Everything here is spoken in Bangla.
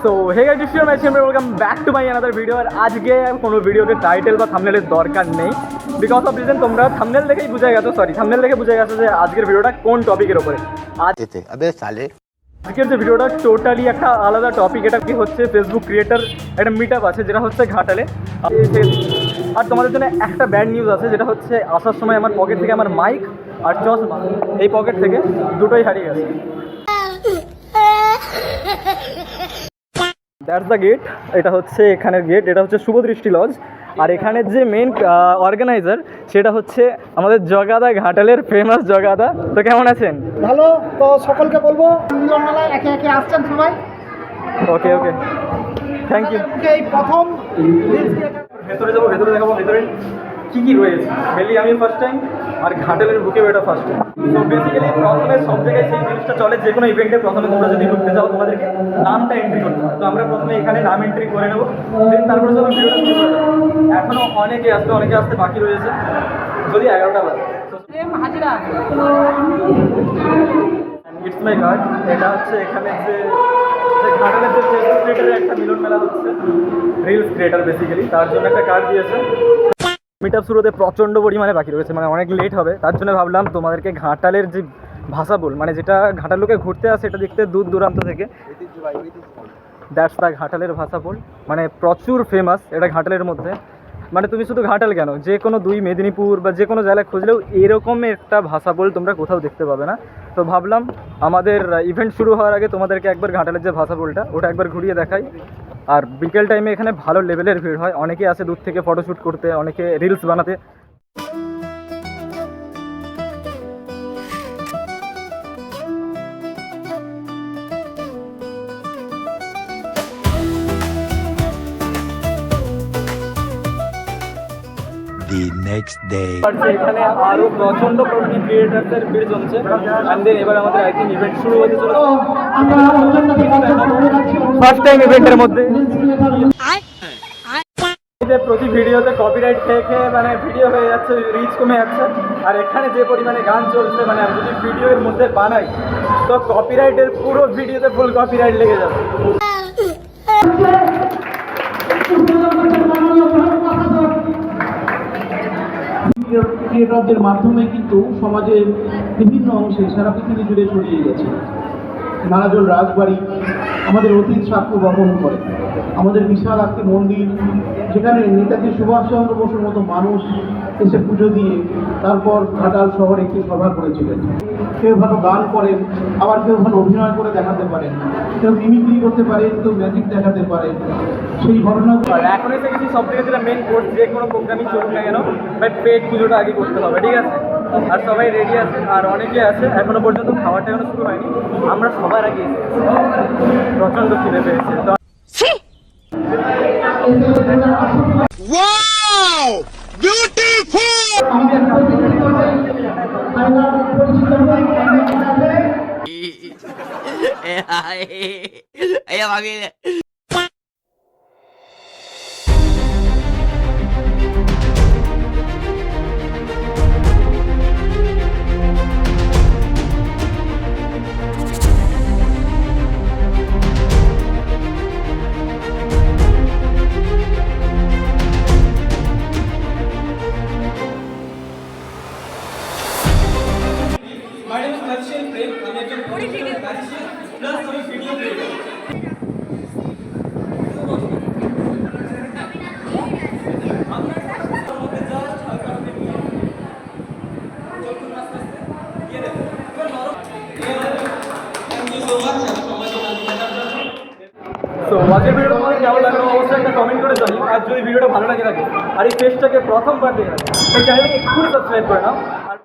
So hey guys, this is my channel, welcome back to my another video. আর আজকে কোনো ভিডিওতে টাইটেল বা থাম্বনেলের দরকার নেই, বিকজ অফ রিজন তোমরা থাম্বনেল দেখেই বুঝে গেছো, থাম্বনেল দেখে বুঝে গেছো যে আজকের ভিডিওটা কোন টপিকের ওপরে। আজকের যে ভিডিওটা টোটালি একটা আলাদা টপিক। এটা কি হচ্ছে, ফেসবুক ক্রিয়েটার একটা মিট আপ আছে যেটা হচ্ছে ঘাটালে। আর তোমাদের জন্য একটা ব্যাড নিউজ আছে, যেটা হচ্ছে আসার সময় আমার পকেট থেকে আমার মাইক আর চশমা, এই পকেট থেকে দুটোই হারিয়ে গেছে। That's the gate. এটা হচ্ছে এখানের গেট, এটা হচ্ছে শুভদৃষ্টি লজ। আর এখানের যে মেন অর্গানাইজার সেটা হচ্ছে আমাদের জগাদা, ঘাটালের ফেমাস জগাদা। তো কেমন আছেন? ভালো। তো সকলকে বলবো মিলন মেলায় একে একে আসছেন সবাই। ওকে ওকে, থ্যাংক ইউ। এই প্রথম ভেতরে যাবো, ভেতরে দেখাবো ভেতরে কী কী রয়েছে। মেনলি আমি ফার্স্ট টাইম, আর ঘাটালের বুকেও এটা ফার্স্ট টাইম। তো বেসিক্যালি প্রথমে সব জায়গায় সেই জিনিসটা চলে, যে কোনো ইভেন্টে প্রথমে তোমরা যদি ঢুকতে চাও তোমাদেরকে নামটা এন্ট্রি করতে হবে। তো আমরা প্রথমে এখানে নাম এন্ট্রি করে নেবো, দেন তারপরে চলো ভিডিওটা শুরু করে দেবো। এখনও অনেকে আসতে বাকি রয়েছে, যদি 11টা বাজে। It's my card. এটা হচ্ছে এখানে যে ঘাটালের যে ফেসবুক ক্রিয়েটারের একটা মিলন মেলা হচ্ছে, রিলস ক্রিয়েটার বেসিক্যালি, তার জন্য একটা কার্ড দিয়েছে। মিট আপ শুরুতে প্রচণ্ড পরিমাণে বাকি রয়েছে, মানে অনেক লেট হবে। তার জন্য ভাবলাম তোমাদেরকে ঘাটালের যে ভাষা বল, মানে যেটা ঘাটাল লোকে ঘুরতে আসে এটা দেখতে দূর দূরান্ত থেকে, দ্যাটস দ্য ঘাটালের ভাষা বল। মানে প্রচুর ফেমাস এটা ঘাটালের মধ্যে। মানে তুমি শুধু ঘাটাল কেন, যে কোনো দুই মেদিনীপুর বা যে কোনো জায়গায় খুঁজলেও এরকম একটা ভাষা বল তোমরা কোথাও দেখতে পাবে না। তো ভাবলাম আমাদের ইভেন্ট শুরু হওয়ার আগে তোমাদেরকে একবার ঘাটালের যে ভাষা বলটা ওটা একবার ঘুরিয়ে দেখাই। আর বিকেল টাইমে এখানে ভালো লেভেলের ভিড় হয়, অনেকে আসে দূর থেকে ফটোশ্যুট করতে, অনেকে রিলস বানাতে। এখানে আরো প্রচন্ড পরিমাণে ক্রিয়েটারদের ভিড় জমছে। এবার আমাদের আই থিঙ্ক ইভেন্ট শুরু হতে চলেছে। ফার্স্ট টাইম ইভেন্টের মধ্যে প্রতি ভিডিওতে কপিরাইট খেয়ে মানে ভিডিও হয়ে যাচ্ছে, রিচ কমে যাচ্ছে। আর এখানে যে পরিমাণে গান চলছে, মানে আমি যদি ভিডিওর মধ্যে বানাই তো কপিরাইটের পুরো ভিডিওতে ফুল কপিরাইট লেগে যাবে। ক্রিয়েটরদের মাধ্যমে কিন্তু সমাজের বিভিন্ন অংশে সারা পৃথিবী জুড়ে ছড়িয়ে গেছে। নানাজন রাজবাড়ি আমাদের অতীত সাক্ষ্য বহন করে, আমাদের বিশাল একটি মন্দির যেখানে নেতাজি সুভাষচন্দ্র বসুর মতো মানুষ এসে পুজো দিয়ে তারপর ঘাটাল শহরে একটি সভা করেছিলেন। কেউ ভালো গান করেন, আবার কেউ ভালো অভিনয় করে দেখাতে পারেন, কেউ মিমিক্রি করতে পারেন, কেউ ম্যাজিক দেখাতে পারেন। সেই ঘটনাগুলো এখন এসে গেছি সব থেকে যেটা মেন কোর্স, যে কোনো প্রোগ্রামই চলুক না কেন বাট পেট পুজোটা আগে করতে হবে, ঠিক আছে? আর সবাই রেডি আছে, আর অনেকে আছে এখনো পর্যন্ত খাওয়াটা এখনো শুরু হয়নি। আমরা সবার আগে এসে প্রচণ্ড খিদে পেয়েছে। তো আজকের ভিডিওটা তোমাদের কেমন লাগলো অবশ্যই একটা কমেন্ট করে জানিও। আর যদি ভিডিওটা ভালো লাগে থাকে আর এই পেজটাকে প্রথমবার দেখে থাকে, এই চ্যানেলটাকে এক্ষুনি সাবস্ক্রাইব করে নাও। আর